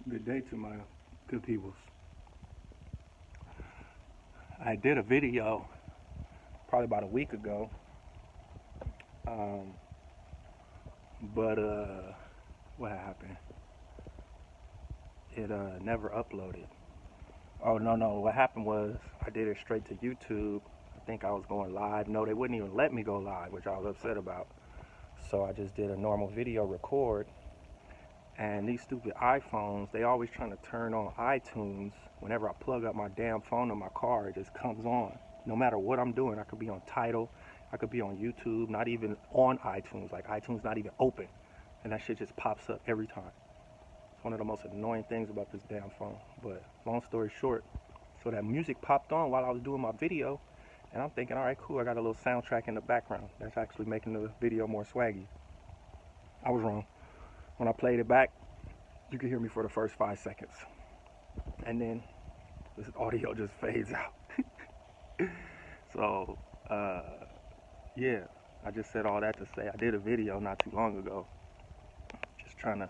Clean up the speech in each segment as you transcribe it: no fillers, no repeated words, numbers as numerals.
Good day to my good peoples. I did a video probably about a week ago, um, but what happened? It never uploaded. Oh no, what happened was I did it straight to YouTube. I think I was going live. No, they wouldn't even let me go live, which I was upset about. So I just did a normal video record. And these stupid iPhones, they always trying to turn on iTunes. Whenever I plug up my damn phone in my car, it just comes on. No matter what I'm doing, I could be on Tidal, I could be on YouTube, not even on iTunes. Like iTunes not even open. And that shit just pops up every time. It's one of the most annoying things about this damn phone. But long story short, so that music popped on while I was doing my video. And I'm thinking, all right, cool, I got a little soundtrack in the background. That's actually making the video more swaggy. I was wrong. When I played it back, you could hear me for the first 5 seconds. And then this audio just fades out. So, yeah, I just said all that to say I did a video not too long ago. Just trying to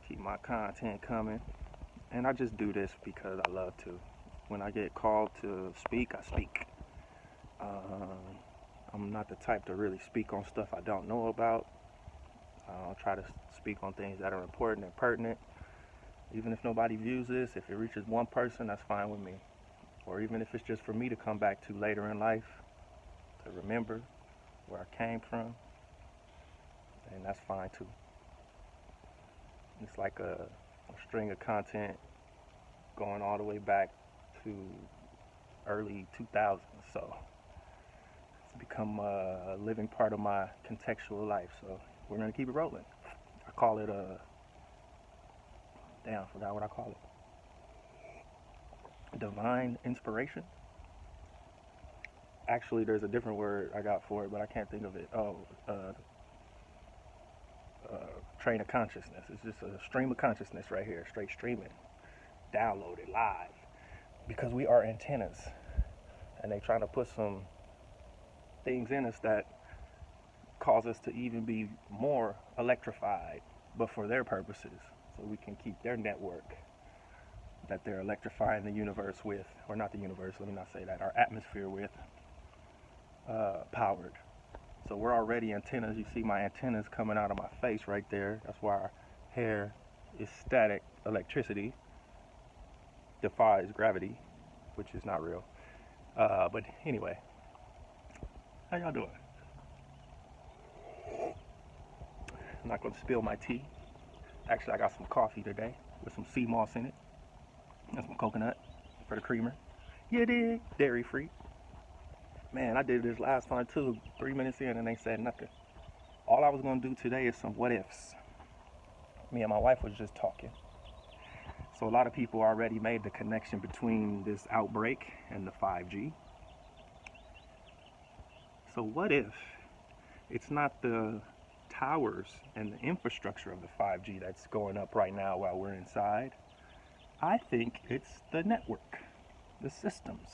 keep my content coming. And I just do this because I love to. When I get called to speak, I speak. I'm not the type to really speak on stuff I don't know about. I'll try to speak on things that are important and pertinent. Even if nobody views this, if it reaches one person, that's fine with me. Or even if it's just for me to come back to later in life, to remember where I came from, and that's fine too. It's like a string of content going all the way back to early 2000s, so it's become a living part of my contextual life, so we're going to keep it rolling. I call it I forgot what I call it. Divine inspiration. Actually, there's a different word I got for it, but I can't think of it. Train of consciousness. It's just a stream of consciousness right here, straight streaming, downloaded live. Because we are antennas, and they trying to put some things in us that cause us to even be more electrified, but for their purposes, so we can keep their network that they're electrifying the universe with, or not the universe, let me not say that, our atmosphere with, powered. So we're already antennas. You see my antennas coming out of my face right there. That's why our hair is static. Electricity defies gravity, which is not real. But anyway, how y'all doing? I'm not going to spill my tea. Actually, I got some coffee today with some sea moss in it and some coconut for the creamer. You dig? Dairy free. Man, I did this last time too, 3 minutes in, and they said nothing. All I was going to do today is some what ifs. Me and my wife was just talking. So a lot of people already made the connection between this outbreak and the 5G. So what if it's not the towers and the infrastructure of the 5G that's going up right now while we're inside? I think it's the network, the systems.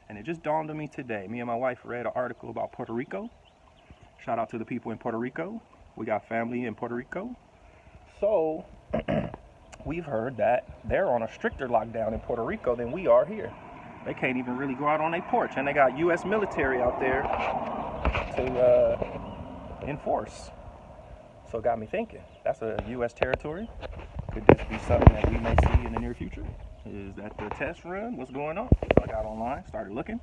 And it just dawned on me today. Me and my wife read an article about Puerto Rico. Shout out to the people in Puerto Rico. We got family in Puerto Rico. So we've heard that they're on a stricter lockdown in Puerto Rico than we are here. They can't even really go out on their porch, and they got U.S. military out there to enforce. So it got me thinking, that's a U.S. territory. Could this be something that we may see in the near future? Is that the test run? What's going on? So I got online, started looking.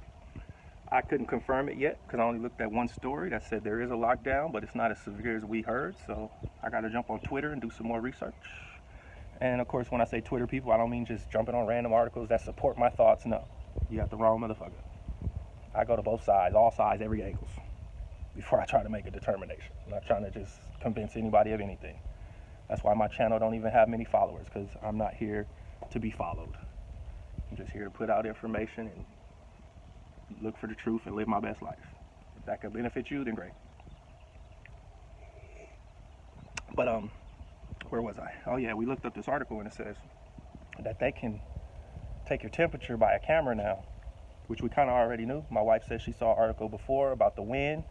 I couldn't confirm it yet because I only looked at one story that said there is a lockdown, but it's not as severe as we heard. So I got to jump on Twitter and do some more research. And of course, when I say Twitter people, I don't mean just jumping on random articles that support my thoughts. No, you got the wrong motherfucker. I go to both sides, all sides, every angles, before I try to make a determination. I'm not trying to just convince anybody of anything. That's why my channel don't even have many followers, because I'm not here to be followed. I'm just here to put out information and look for the truth and live my best life. If that could benefit you, then great. But where was I? Oh yeah, we looked up this article and it says that they can take your temperature by a camera now, which we kind of already knew. My wife said she saw an article before about the wind,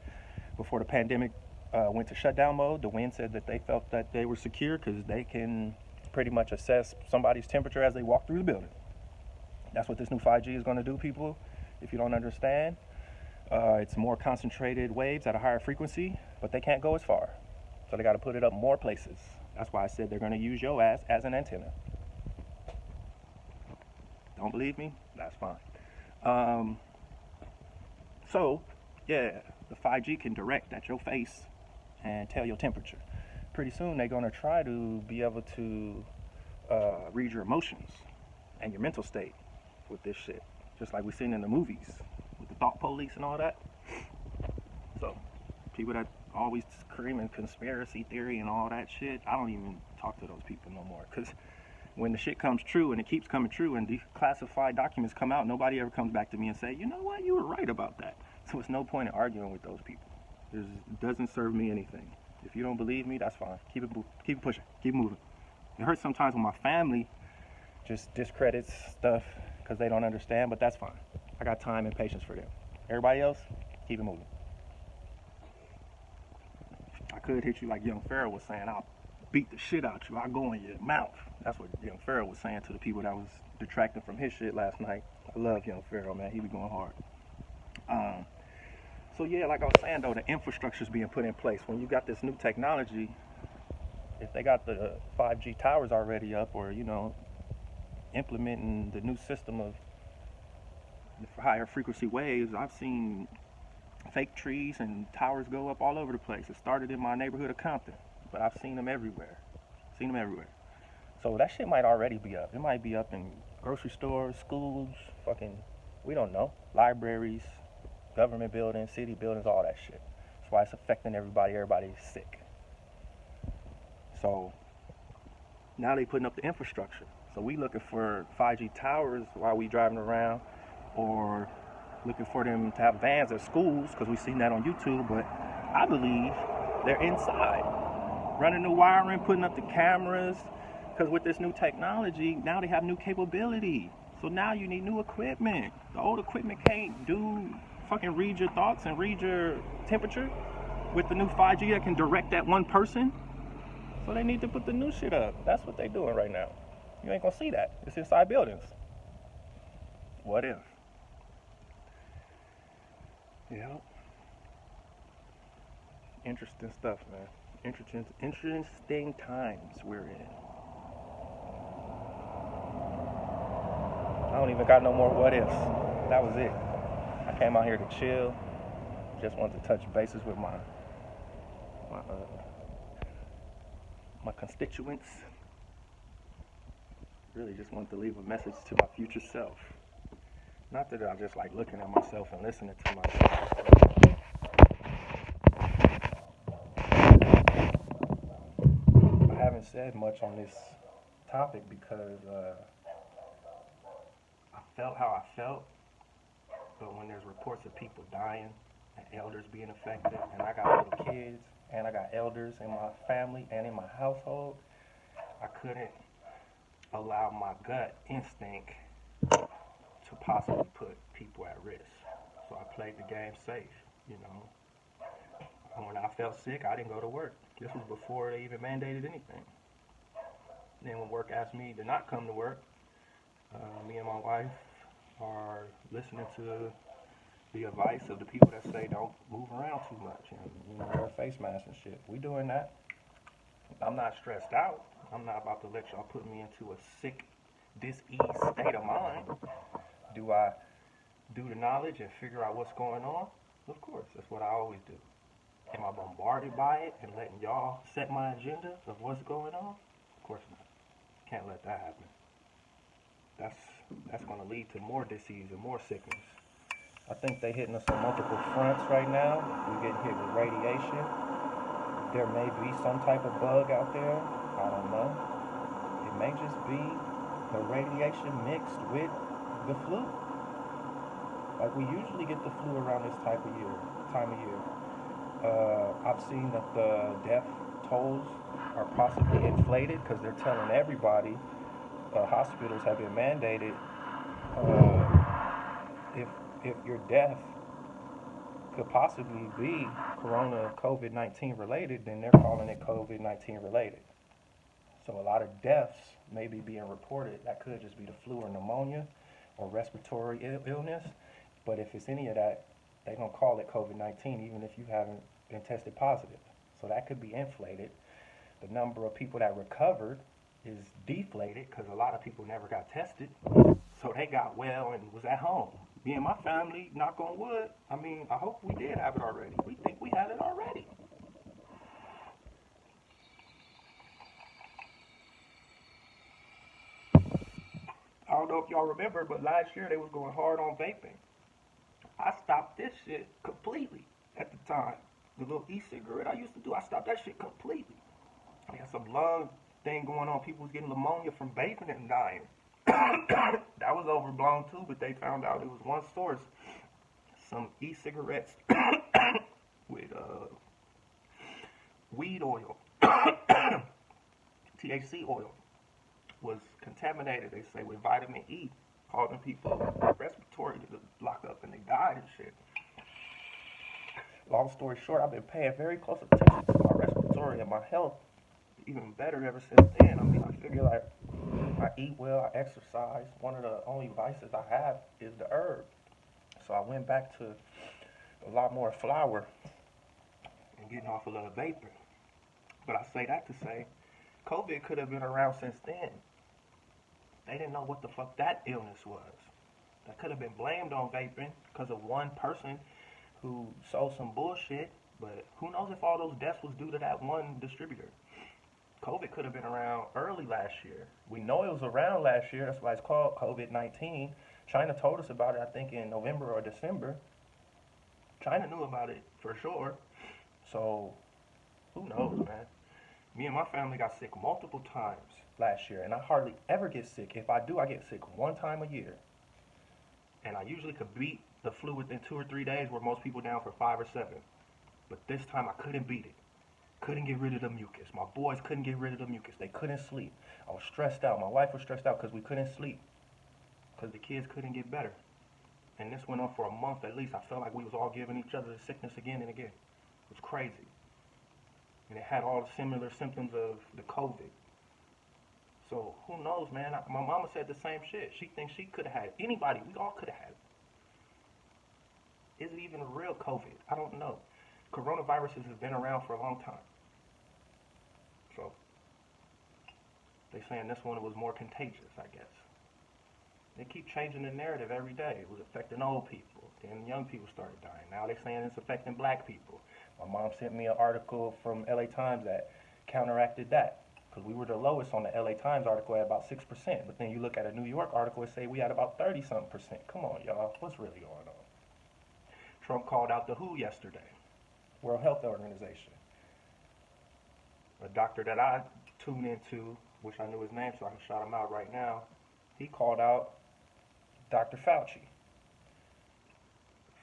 before the pandemic went to shutdown mode. The wind said that they felt that they were secure because they can pretty much assess somebody's temperature as they walk through the building. That's what this new 5G is going to do, people. If you don't understand, it's more concentrated waves at a higher frequency, but they can't go as far. So they got to put it up more places. That's why I said they're going to use your ass as an antenna. Don't believe me? That's fine. So, yeah, the 5G can direct at your face and tell your temperature. Pretty soon they're going to try to be able to read your emotions and your mental state with this shit. Just like we've seen in the movies with the thought police and all that. So, people that always screaming conspiracy theory and all that shit, I don't even talk to those people no more. Because when the shit comes true and it keeps coming true and declassified documents come out, nobody ever comes back to me and say, you know what, you were right about that. So it's no point in arguing with those people. It doesn't serve me anything. If you don't believe me, that's fine. Keep it pushing. Keep moving. It hurts sometimes when my family just discredits stuff because they don't understand, but that's fine. I got time and patience for them. Everybody else, keep it moving. I could hit you like Young Pharaoh was saying. I'll beat the shit out you. I'll go in your mouth. That's what Young Pharaoh was saying to the people that was detracting from his shit last night. I love Young Pharaoh, man. He be going hard. So yeah, like I was saying though, the infrastructure's being put in place. When you got this new technology, if they got the 5G towers already up, or implementing the new system of the higher frequency waves, I've seen fake trees and towers go up all over the place. It started in my neighborhood of Compton, but I've seen them everywhere. So that shit might already be up. It might be up in grocery stores, schools, we don't know, libraries, government buildings, city buildings, all that shit. That's why it's affecting everybody. Everybody's sick. So now they putting up the infrastructure. So we looking for 5G towers while we driving around, or looking for them to have vans at schools, because we've seen that on YouTube. But I believe they're inside, running the wiring, putting up the cameras, because with this new technology, now they have new capability. So now you need new equipment. The old equipment can't read your thoughts and read your temperature. With the new 5G that can direct that one person. So they need to put the new shit up. That's what they're doing right now. You ain't gonna see that. It's inside buildings. What if? Yeah. Interesting stuff, man. Interesting times we're in. I don't even got no more what ifs. That was it. I came out here to chill. Just wanted to touch bases with my constituents. Really just wanted to leave a message to my future self. Not that I just like looking at myself and listening to myself. I haven't said much on this topic because I felt how I felt. But when there's reports of people dying and elders being affected, and I got little kids, and I got elders in my family and in my household, I couldn't allow my gut instinct to possibly put people at risk. So I played the game safe, And when I felt sick, I didn't go to work. This was before they even mandated anything. Then when work asked me to not come to work, me and my wife are listening to the advice of the people that say don't move around too much and wear a face mask and shit. We doing that. I'm not stressed out. I'm not about to let y'all put me into a sick, dis-ease state of mind. Do I do the knowledge and figure out what's going on? Of course, that's what I always do. Am I bombarded by it and letting y'all set my agenda of what's going on? Of course not. Can't let that happen. That's going to lead to more disease and more sickness. I think they're hitting us on multiple fronts right now. We're getting hit with radiation. There may be some type of bug out there. I don't know. It may just be the radiation mixed with the flu. Like we usually get the flu around this time of year. I've seen that the death tolls are possibly inflated because they're telling everybody, hospitals have been mandated, if you're deaf, could possibly be corona COVID-19 related, then they're calling it COVID-19 related. So a lot of deaths may be being reported. That could just be the flu or pneumonia or respiratory illness. But if it's any of that, they're going to call it COVID-19 even if you haven't been tested positive. So that could be inflated. The number of people that recovered is deflated because a lot of people never got tested. So they got well and was at home. Me and my family, knock on wood, I mean, I hope we did have it already. We think we had it already. I don't know if y'all remember, but last year they was going hard on vaping. I stopped this shit completely at the time. The little e-cigarette I used to do, I stopped that shit completely. I had some lung thing going on. People was getting pneumonia from vaping and dying. That was overblown too, but they found out it was one source. Some e-cigarettes with weed oil, THC oil, was contaminated, they say, with vitamin E, causing people respiratory to lock up and they died and shit. Long story short, I've been paying very close attention to my respiratory and my health even better ever since then. I mean, I figure like I eat well, I exercise. One of the only vices I have is the herb. So I went back to a lot more flour and getting off a little vapor. But I say that to say, COVID could have been around since then. They didn't know what the fuck that illness was. That could have been blamed on vaping because of one person who sold some bullshit. But who knows if all those deaths was due to that one distributor. COVID could have been around early last year. We know it was around last year. That's why it's called COVID-19. China told us about it, I think, in November or December. China knew about it for sure. So, who knows, man? Me and my family got sick multiple times last year, and I hardly ever get sick. If I do, I get sick one time a year. And I usually could beat the flu within 2 or 3 days, where most people down for 5 or 7. But this time I couldn't beat it. Couldn't get rid of the mucus. My boys couldn't get rid of the mucus. They couldn't sleep. I was stressed out. My wife was stressed out because we couldn't sleep. Because the kids couldn't get better. And this went on for a month at least. I felt like we was all giving each other the sickness again and again. It was crazy. And it had all the similar symptoms of the COVID. So who knows, man? My mama said the same shit. She thinks she could have had it. Anybody, we all could have had it. Is it even a real COVID? I don't know. Coronaviruses have been around for a long time. So they saying this one was more contagious, I guess. They keep changing the narrative every day. It was affecting old people. Then young people started dying. Now they're saying it's affecting black people. My mom sent me an article from LA Times that counteracted that. Because we were the lowest on the LA Times article at about 6%. But then you look at a New York article and say we had about 30-something%. Come on, y'all. What's really going on? Trump called out the WHO yesterday. World Health Organization. A doctor that I tune into, wish I knew his name so I can shout him out right now, he called out Dr. Fauci.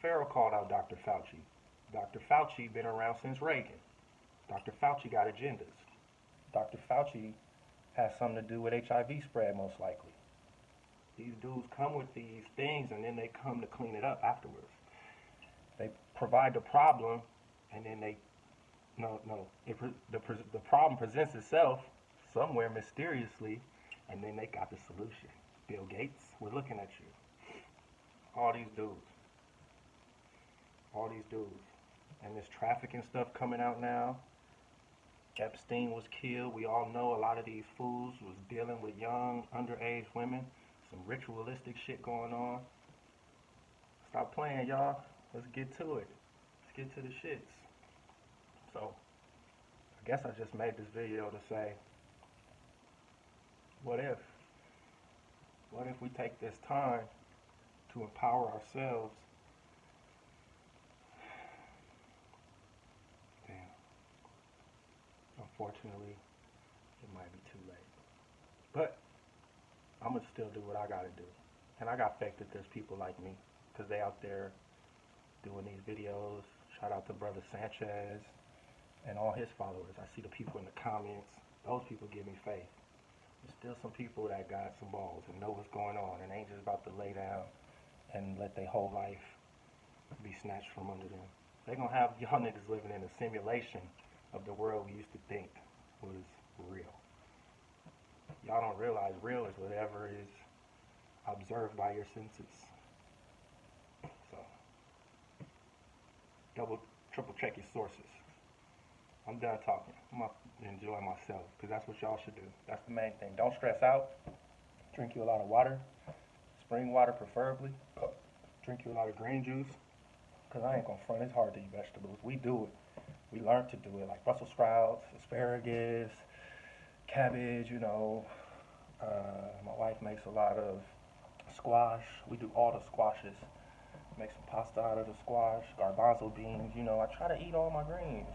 Farrell called out Dr. Fauci. Dr. Fauci been around since Reagan. Dr. Fauci got agendas. Dr. Fauci has something to do with HIV spread, most likely. These dudes come with these things and then they come to clean it up afterwards. They provide the problem and then they, the problem presents itself somewhere mysteriously and then they got the solution. Bill Gates, we're looking at you. All these dudes. All these dudes. And this trafficking stuff coming out now. Epstein was killed. We all know a lot of these fools was dealing with young, underage women. Some ritualistic shit going on. Stop playing, y'all. Let's get to it. Let's get to the shits. So, I guess I just made this video to say, what if? What if we take this time to empower ourselves? Damn. Unfortunately, it might be too late. But I'm going to still do what I got to do. And I got faith that there's people like me, because they out there doing these videos. Shout out to Brother Sanchez and all his followers. I see the people in the comments. Those people give me faith. There's still some people that got some balls and know what's going on and ain't just about to lay down and let their whole life be snatched from under them. They're gonna have y'all niggas living in a simulation of the world we used to think was real. Y'all don't realize real is whatever is observed by your senses. So, double, triple check your sources. I'm done talking. I'm gonna enjoy myself because that's what y'all should do. That's the main thing. Don't stress out. Drink you a lot of water, spring water preferably. Drink you a lot of green juice. Because I ain't gonna front, it's hard to eat vegetables. We do it. We learn to do it, like Brussels sprouts, asparagus, cabbage, you know. My wife makes a lot of squash. We do all the squashes. Make some pasta out of the squash, garbanzo beans. You know, I try to eat all my greens.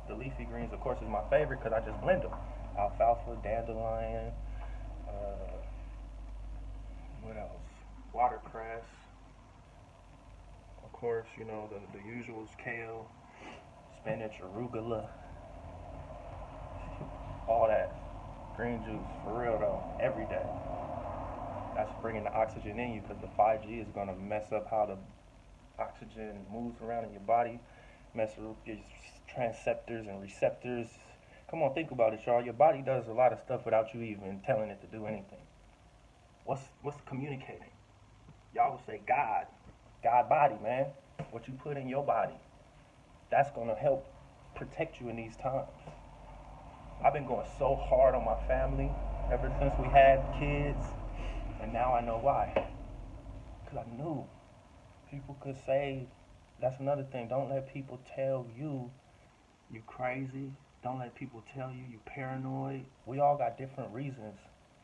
The leafy greens, of course, is my favorite because I just blend them. Alfalfa, dandelion, what else? Watercress. Of course, you know, the usuals, kale, spinach, arugula, all that. Green juice, for real though, every day. That's bringing the oxygen in you because the 5G is going to mess up how the oxygen moves around in your body, mess up your transceptors and receptors. Come on, think about it, y'all. Your body does a lot of stuff without you even telling it to do anything. What's communicating? Y'all would say God. God body, man. What you put in your body. That's going to help protect you in these times. I've been going so hard on my family ever since we had kids, and now I know why. Because I knew people could say, that's another thing, don't let people tell you you crazy. Don't let people tell you you paranoid. We all got different reasons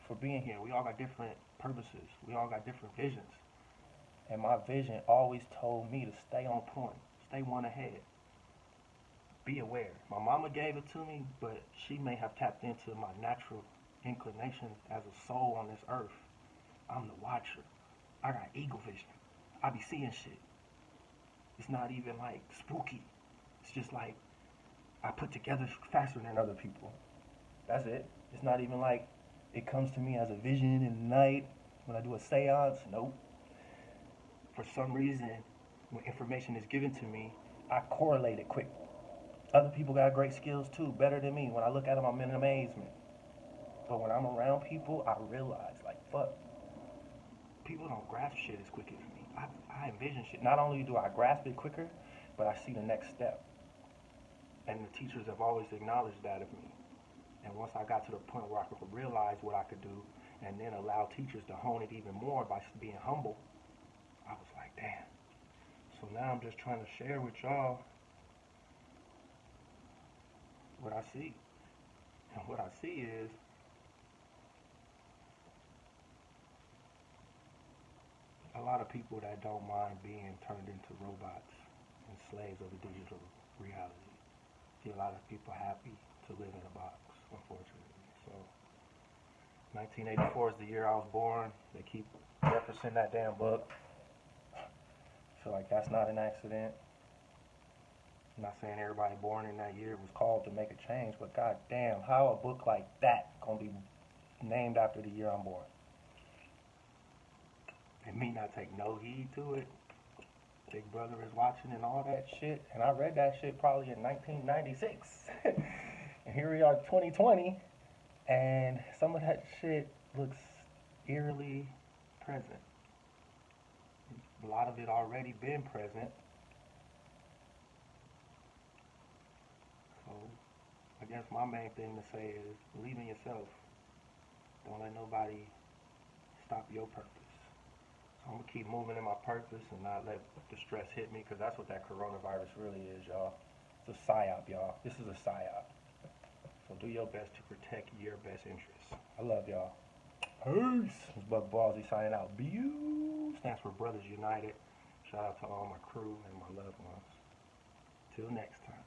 for being here. We all got different purposes. We all got different visions. And my vision always told me to stay on point, stay one ahead. Be aware. My mama gave it to me, but she may have tapped into my natural inclination as a soul on this earth. I'm the watcher. I got eagle vision. I be seeing shit. It's not even like spooky. It's just like I put together faster than other people. That's it. It's not even like it comes to me as a vision in the night when I do a seance. Nope. For some reason, when information is given to me, I correlate it quick. Other people got great skills too, better than me. When I look at them, I'm in amazement. But when I'm around people, I realize, like, fuck, people don't grasp shit as quick as me. I envision shit. Not only do I grasp it quicker, but I see the next step. And the teachers have always acknowledged that of me. And once I got to the point where I could realize what I could do and then allow teachers to hone it even more by being humble, I was like, damn. So now I'm just trying to share with y'all what I see. And what I see is a lot of people that don't mind being turned into robots and slaves of the digital reality. See a lot of people happy to live in a box, unfortunately. So 1984 is the year I was born. They keep referencing that damn book. I feel like that's not an accident. I'm not saying everybody born in that year was called to make a change, but goddamn, how a book like that gonna be named after the year I'm born? And me not take no heed to it. Big Brother is watching and all that shit. And I read that shit probably in 1996. And here we are 2020, and some of that shit looks eerily present. A lot of it already been present. So I guess my main thing to say is believe in yourself. Don't let nobody stop your purpose. So I'm gonna keep moving in my purpose and not let the stress hit me, because that's what that coronavirus really is, y'all. It's a psyop, y'all. This is a psyop. So do your best to protect your best interests. I love y'all. Peace. It's Buck Ballsy signing out. BU stands for Brothers United. Shout out to all my crew and my loved ones. Till next time.